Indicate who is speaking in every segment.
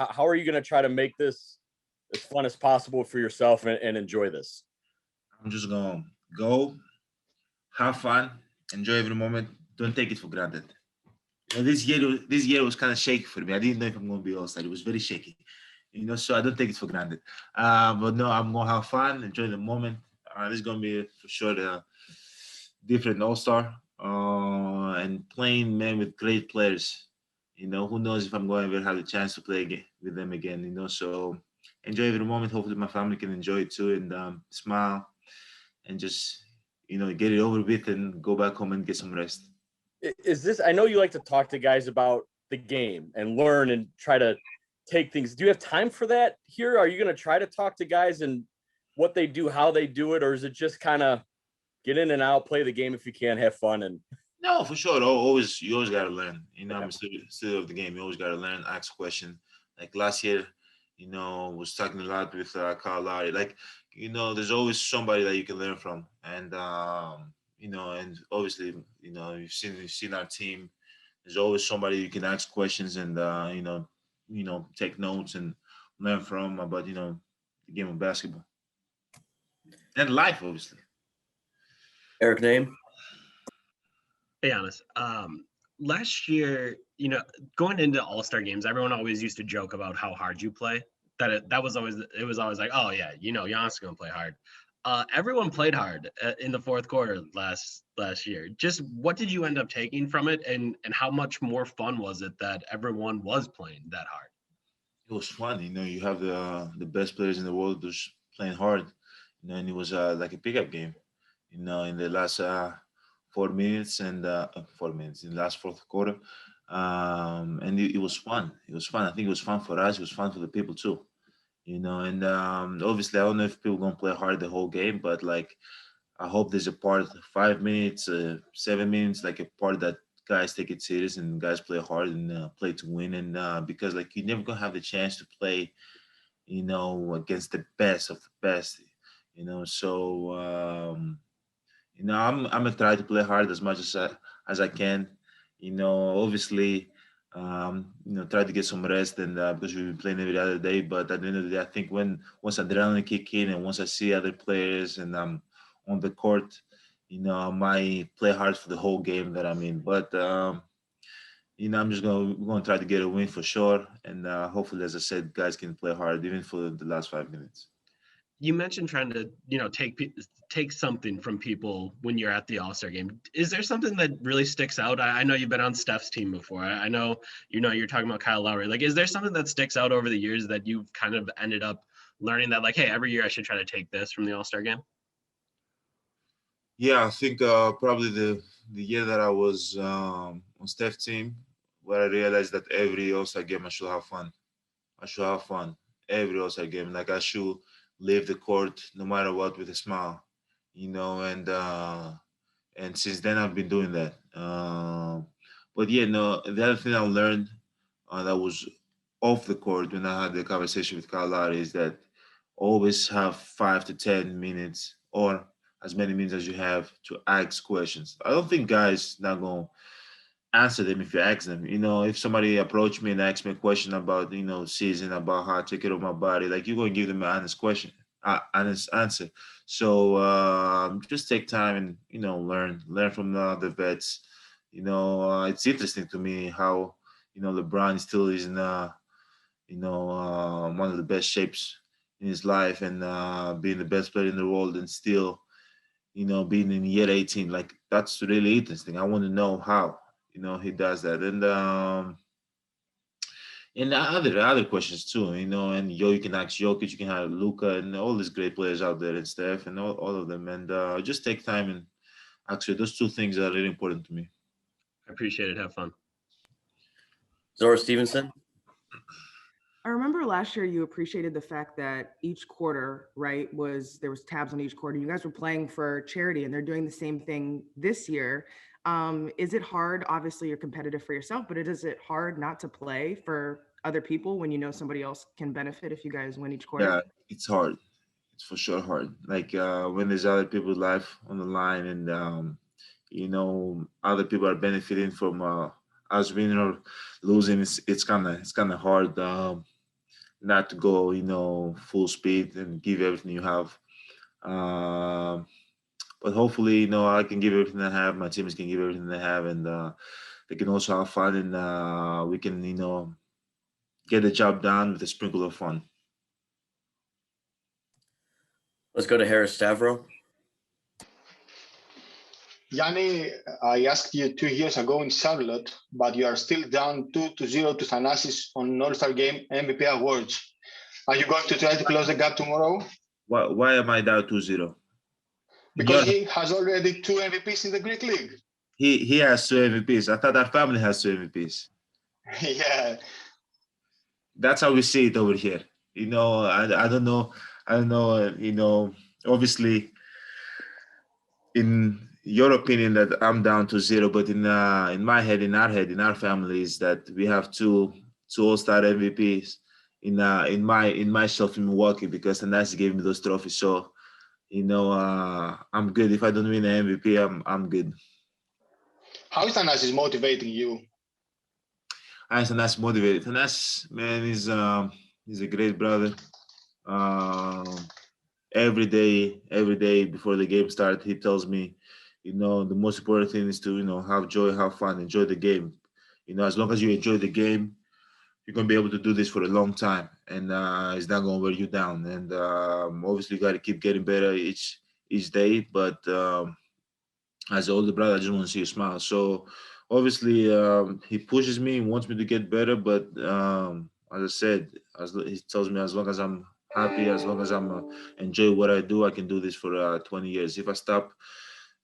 Speaker 1: how are you going to try to make this as fun as possible for yourself and enjoy this?
Speaker 2: I'm just gonna go, have fun, enjoy every moment. Don't take it for granted. This year was kind of shaky for me. I didn't know if I'm going to be All Star. It was very shaky, so I don't take it for granted. But no, I'm going to have fun, enjoy the moment. This is going to be for sure a different All Star, and playing man with great players. Who knows if I'm going to ever have the chance to play again with them again. So enjoy every moment. Hopefully, my family can enjoy it too, and smile and just get it over with and go back home and get some rest.
Speaker 1: Is this, I know you like to talk to guys about the game and learn and try to take things. Do you have time for that here? Are you going to try to talk to guys and what they do, how they do it? Or is it just kind of get in and out, play the game if you can, have fun? And
Speaker 2: No, for sure. You always got to learn.
Speaker 1: okay.
Speaker 2: I'm a student of the game. You always got to learn, ask questions. Like last year, was talking a lot with Kyle Lowry. Like, there's always somebody that you can learn from, and obviously, you've seen our team. There's always somebody you can ask questions and take notes and learn from about the game of basketball and life, obviously.
Speaker 3: Eric Name.
Speaker 4: Hey, Giannis. Last year, going into All-Star games, everyone always used to joke about how hard you play. It was always like, oh yeah, Giannis is gonna play hard. Everyone played hard in the fourth quarter last year. Just what did you end up taking from it, and how much more fun was it that everyone was playing that hard?
Speaker 2: It was fun. You have the best players in the world just playing hard. And it was like a pickup game. In the last 4 minutes and 4 minutes in the last fourth quarter, and it was fun. It was fun. I think it was fun for us. It was fun for the people too. And obviously I don't know if people gonna play hard the whole game, but like I hope there's a part 5 minutes, 7 minutes, like a part that guys take it serious and guys play hard and play to win. And because like you're never gonna have the chance to play, against the best of the best. So I'm gonna try to play hard as much as I can. Obviously, try to get some rest and because we've been playing every other day. But at the end of the day, I think once adrenaline kick in and once I see other players and I'm on the court, I might play hard for the whole game that I'm in. But I'm just gonna try to get a win for sure, and hopefully, as I said, guys can play hard even for the last 5 minutes.
Speaker 4: You mentioned trying to, take something from people when you're at the All-Star game. Is there something that really sticks out? I know you've been on Steph's team before. I know, you're talking about Kyle Lowry. Like, is there something that sticks out over the years that you've kind of ended up learning that, like, hey, every year I should try to take this from the All-Star game?
Speaker 2: Yeah, I think probably the year that I was on Steph's team, where I realized that every All-Star game I should have fun. I should have fun every All-Star game. Like I should leave the court no matter what with a smile, and since then I've been doing that. But yeah, no, the other thing I learned that was off the court when I had the conversation with Kyle Lowry is that always have 5 to 10 minutes or as many minutes as you have to ask questions. I don't think guys not gonna answer them if you ask them. If somebody approach me and ask me a question about season, about how I take care of my body, like you're gonna give them an honest question, honest answer. So just take time and learn from the vets. It's interesting to me how LeBron still is in one of the best shapes in his life and being the best player in the world and still being in year 18. Like that's really interesting. I want to know how he does that. And other questions too, and you can ask Jokic, you can have Luca and all these great players out there and Steph and all of them. And just take time and actually those two things are really important to me.
Speaker 4: I appreciate it. Have fun.
Speaker 3: Zora Stevenson.
Speaker 5: I remember last year you appreciated the fact that each quarter, right, there was tabs on each quarter. You guys were playing for charity and they're doing the same thing this year. Is it hard? Obviously you're competitive for yourself, but is it hard not to play for other people when somebody else can benefit if you guys win each quarter?
Speaker 2: Yeah, it's hard. It's for sure hard. Like when there's other people's life on the line and other people are benefiting from us winning or losing. It's kind of hard. not to go, full speed and give everything you have. But hopefully, I can give everything I have. My teammates can give everything they have, and they can also have fun, and we can, get the job done with a sprinkle of fun.
Speaker 3: Let's go to Harris Stavro.
Speaker 6: Yanni, I asked you 2 years ago in Charlotte, but you are still down 2-0 to Thanasis on All-Star Game MVP awards. Are you going to try to close the gap tomorrow?
Speaker 2: Why am I down 2-0?
Speaker 6: Because he has already 2 MVPs in the Greek League.
Speaker 2: He has 2 MVPs. I thought our family has 2 MVPs.
Speaker 6: Yeah.
Speaker 2: That's how we see it over here. I don't know. Obviously, in your opinion that I'm down to 0, but in my head, in our family, is that we have two All-Star MVPs in myself in Milwaukee, because Tanasi gave me those trophies. So, I'm good. If I don't win an MVP, I'm good.
Speaker 6: How is Thanasis motivating you?
Speaker 2: Tanas motivated. Tanas, man, he's a great brother. Every day before the game starts, he tells me, the most important thing is to, have joy, have fun, enjoy the game. As long as you enjoy the game, you're gonna be able to do this for a long time, and it's not gonna wear you down. And obviously, you got to keep getting better each day. But as an older brother, I just want to see you smile. So obviously, he pushes me, wants me to get better. But as I said, he tells me, as long as I'm happy, as long as I'm enjoy what I do, I can do this for 20 years. If I stop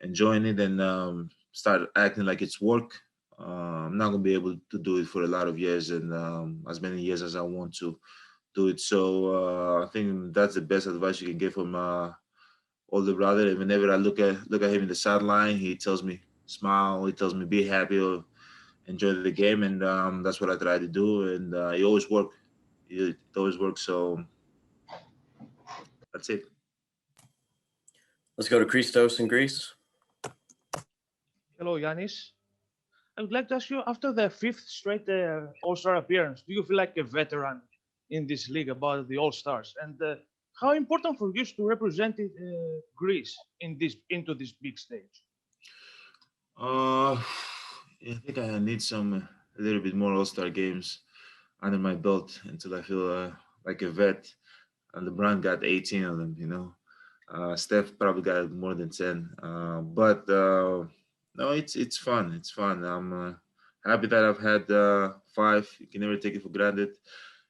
Speaker 2: enjoying it and start acting like it's work, I'm not gonna be able to do it for a lot of years, and as many years as I want to do it. So I think that's the best advice you can get from older brother. And whenever I look at him in the sideline, he tells me smile. He tells me be happy or enjoy the game, and that's what I try to do. And it always works. It always works. So that's it.
Speaker 3: Let's go to Christos in Greece.
Speaker 7: Hello, Giannis. I would like to ask you, after the 5th straight All-Star appearance, do you feel like a veteran in this league about the All-Stars? And how important for you to represent Greece into this big stage?
Speaker 2: I think I need a little bit more All-Star games under my belt until I feel like a vet. And LeBron got 18 of them. Steph probably got more than 10. But no, it's fun. It's fun. I'm happy that I've had 5. You can never take it for granted.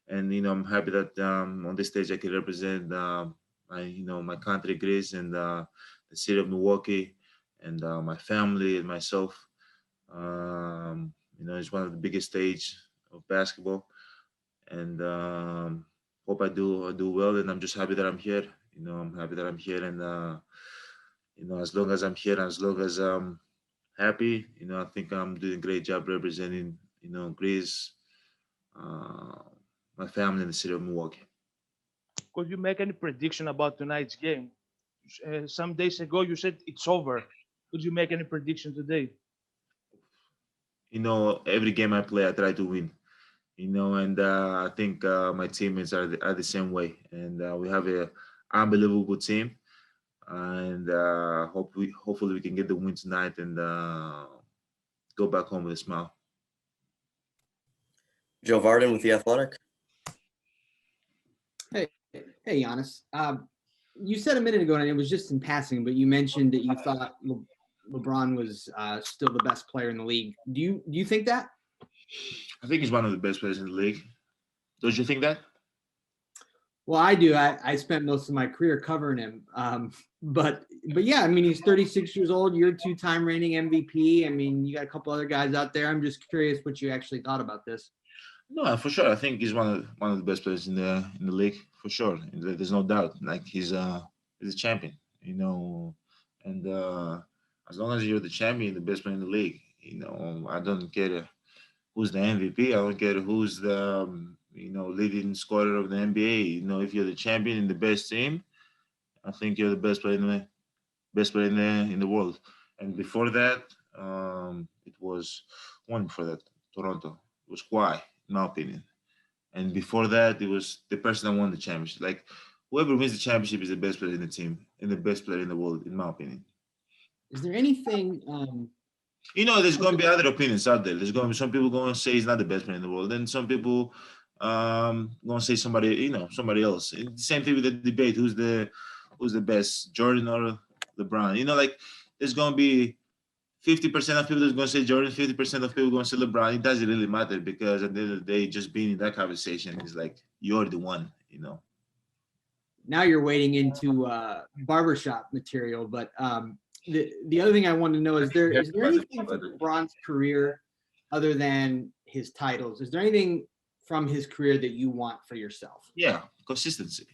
Speaker 2: And I'm happy that on this stage I can represent my country, Greece, and the city of Milwaukee, and my family and myself. It's one of the biggest stage of basketball, and hope I do well. And I'm just happy that I'm here. I'm happy that I'm here, and as long as I'm here, as long as I'm happy, I think I'm doing a great job representing, Greece, my family, in the city of Milwaukee.
Speaker 7: Could you make any prediction about tonight's game? Some days ago, you said it's over. Could you make any prediction today?
Speaker 2: Every game I play, I try to win. And I think my teammates are the same way, and we have a unbelievable team, and hopefully we can get the win tonight and go back home with a smile.
Speaker 3: Joe Varden with The Athletic.
Speaker 8: Hey, Giannis. You said a minute ago, and it was just in passing, but you mentioned that you thought LeBron was still the best player in the league. Do you think that?
Speaker 2: I think he's one of the best players in the league. Don't you think that?
Speaker 8: Well, I do. I spent most of my career covering him. But yeah, I mean, he's 36 years old. You're a 2-time reigning MVP. I mean, you got a couple other guys out there. I'm just curious what you actually thought about this.
Speaker 2: No, for sure. I think he's one of the best players in the league, for sure. There's no doubt. Like he's a champion, and as long as you're the champion, the best player in the league, I don't care who's the MVP. I don't care who's the leading scorer of the NBA. If you're the champion in the best team, I think you're the best player in the world. And before that, it was one before that, Toronto. It was Kawhi, in my opinion. And before that, it was the person that won the championship. Like whoever wins the championship is the best player in the team and the best player in the world, in my opinion.
Speaker 8: Is there anything?
Speaker 2: There's going to be other opinions out there. There's going to be some people going to say he's not the best player in the world, and some people going to say somebody else. The same thing with the debate: who's the best, Jordan or LeBron? Like there's going to be 50% of people that's going to say Jordan, 50% of people going to say LeBron. It doesn't really matter because at the end of the day, just being in that conversation is like you're the one.
Speaker 8: Now you're wading into barbershop material, but the other thing I want to know is there anything from LeBron's career other than his titles? Is there anything from his career that you want for yourself?
Speaker 2: Yeah, consistency.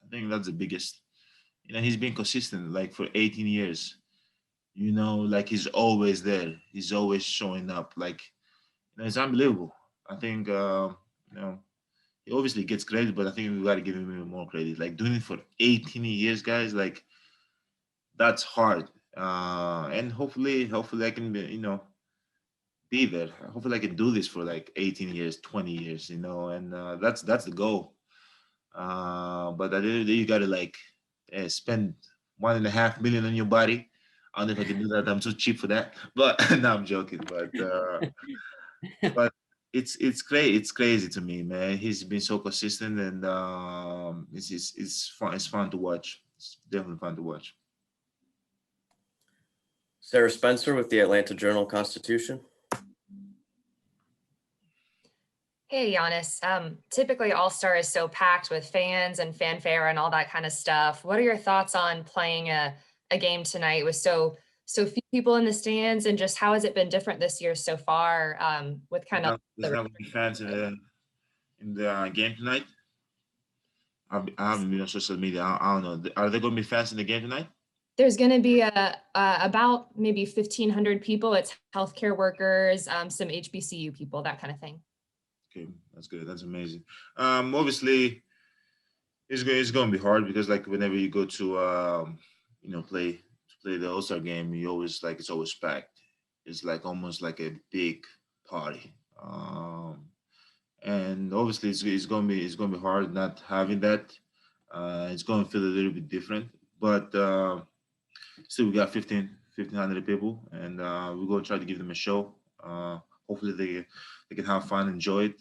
Speaker 2: I think that's the biggest. He's been consistent like for 18 years. Like he's always there. He's always showing up. Like, it's unbelievable. I think, he obviously gets credit, but I think we got to give him even more credit. Like doing it for 18 years, guys, like that's hard. And hopefully I can be there. Hopefully I can do this for like 18 years, 20 years, and that's the goal. But at the end of the day, you got to like spend $1.5 million on your body. I don't know if I can do that. I'm too cheap for that. But no, I'm joking. But it's crazy. It's crazy to me, man. He's been so consistent, and it's fun. It's fun to watch. It's definitely fun to watch.
Speaker 3: Sarah Spencer with the Atlanta Journal-Constitution.
Speaker 9: Hey, Giannis. Typically, All-Star is so packed with fans and fanfare and all that kind of stuff. What are your thoughts on playing a game tonight with so few people in the stands, and just how has it been different this year so far with kind of
Speaker 2: there's not going to be fans in the game tonight? I haven't been on social media. I don't know. Are there going to be fans in the game tonight?
Speaker 9: There's going to be about maybe 1,500 people. It's healthcare workers, some HBCU people, that kind of thing.
Speaker 2: Okay, that's good. That's amazing. Obviously, it's going to be hard because like whenever you go to play the All-Star game, you always like it's always packed. It's like almost like a big party. And obviously it's going to be hard not having that. It's going to feel a little bit different, but still we got 1,500 people, and we're going to try to give them a show. Hopefully they can have fun, enjoy it.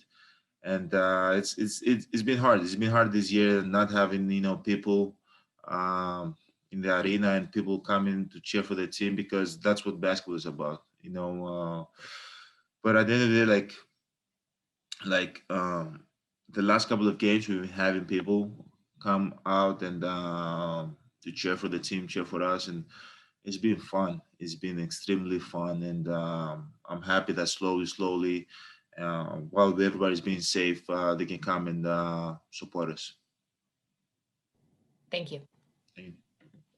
Speaker 2: And it's been hard. It's been hard this year not having people in the arena and people coming to cheer for their team, because that's what basketball is about. But at the end of the day, like the last couple of games, we've been having people come out and to cheer for the team, cheer for us, and it's been fun. It's been extremely fun, and I'm happy that slowly, while everybody's being safe, they can come and support us.
Speaker 9: Thank you.
Speaker 2: Thank you.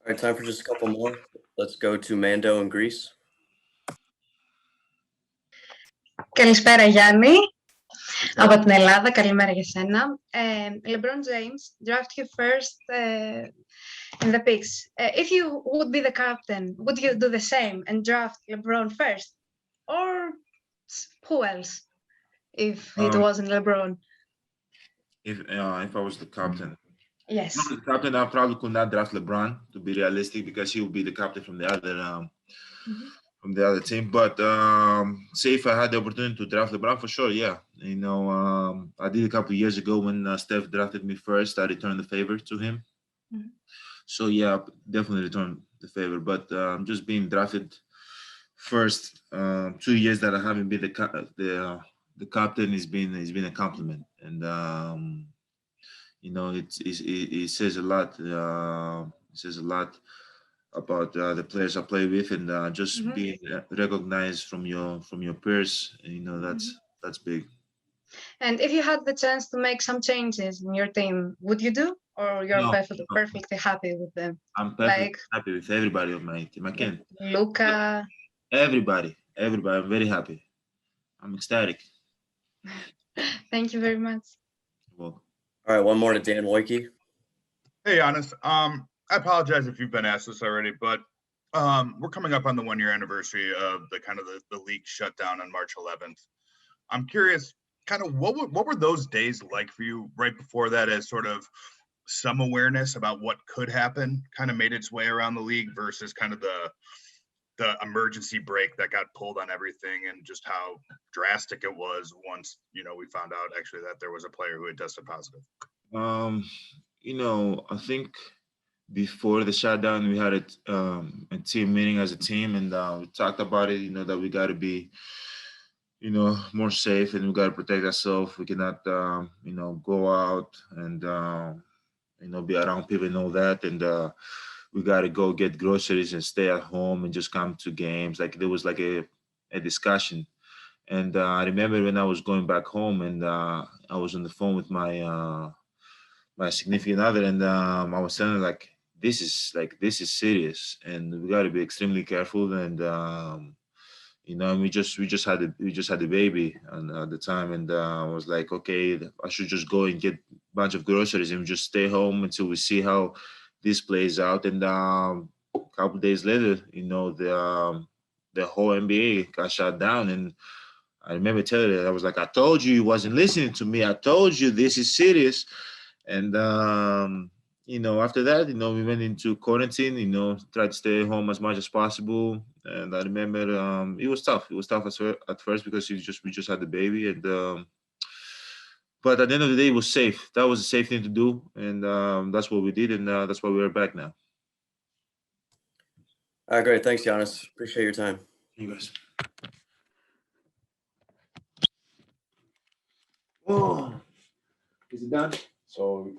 Speaker 3: All right, time for just a couple more. Let's go to Mando in Greece.
Speaker 10: Καλησπέρα Γιάννη, από την Ελλάδα, καλημέρα για σένα. LeBron James, draft you first in the picks. If you would be the captain, would you do the same and draft LeBron first? Or who else if it wasn't LeBron?
Speaker 2: If I was the captain.
Speaker 10: Yes.
Speaker 2: Not the captain, I probably could not draft LeBron, to be realistic, because he would be the captain from the other team. But say if I had the opportunity to draft LeBron, for sure, yeah. I did a couple of years ago when Steph drafted me first. I returned the favor to him. Mm-hmm. So yeah, definitely returned the favor. But just being drafted first, 2 years that I haven't been the captain has been a compliment, and it says a lot. It says a lot about the players I play with, and just being recognized from your peers. That's big.
Speaker 10: And if you had the chance to make some changes in your team, would you do, or you're perfectly happy with them?
Speaker 2: I'm perfectly happy with everybody on my team. I can.
Speaker 10: Luka.
Speaker 2: Everybody. I'm very happy. I'm ecstatic.
Speaker 10: Thank you very much.
Speaker 2: You're welcome.
Speaker 3: All right, one more to Dan Wojcicki.
Speaker 11: Hey, Giannis. I apologize if you've been asked this already, but we're coming up on the 1-year anniversary of the league shutdown on March 11th. I'm curious, kind of what were those days like for you right before that, as sort of some awareness about what could happen kind of made its way around the league versus kind of the emergency brake that got pulled on everything, and just how drastic it was once, we found out actually that there was a player who had tested positive?
Speaker 2: I think before the shutdown, we had a team meeting as a team, and we talked about it. That we got to be, more safe, and we got to protect ourselves. We cannot, go out and be around people and all that, and we got to go get groceries and stay at home and just come to games. Like there was like a discussion, and I remember when I was going back home, and I was on the phone with my significant other, and I was telling her like this is serious, and we got to be extremely careful. And and we just had the baby at the time, and I was like, okay, I should just go and get a bunch of groceries and just stay home until we see how this plays out. And a couple days later, the whole NBA got shut down, and I remember telling her, I was like, I told you wasn't listening to me. I told you this is serious. And after that, we went into quarantine. Tried to stay home as much as possible. And I remember it was tough. It was tough at first because we just had the baby, and but at the end of the day, it was safe. That was a safe thing to do, and that's what we did, and that's why we're back now.
Speaker 3: All right, great. Thanks, Giannis. Appreciate your time.
Speaker 2: You guys. Oh, is it done?
Speaker 1: So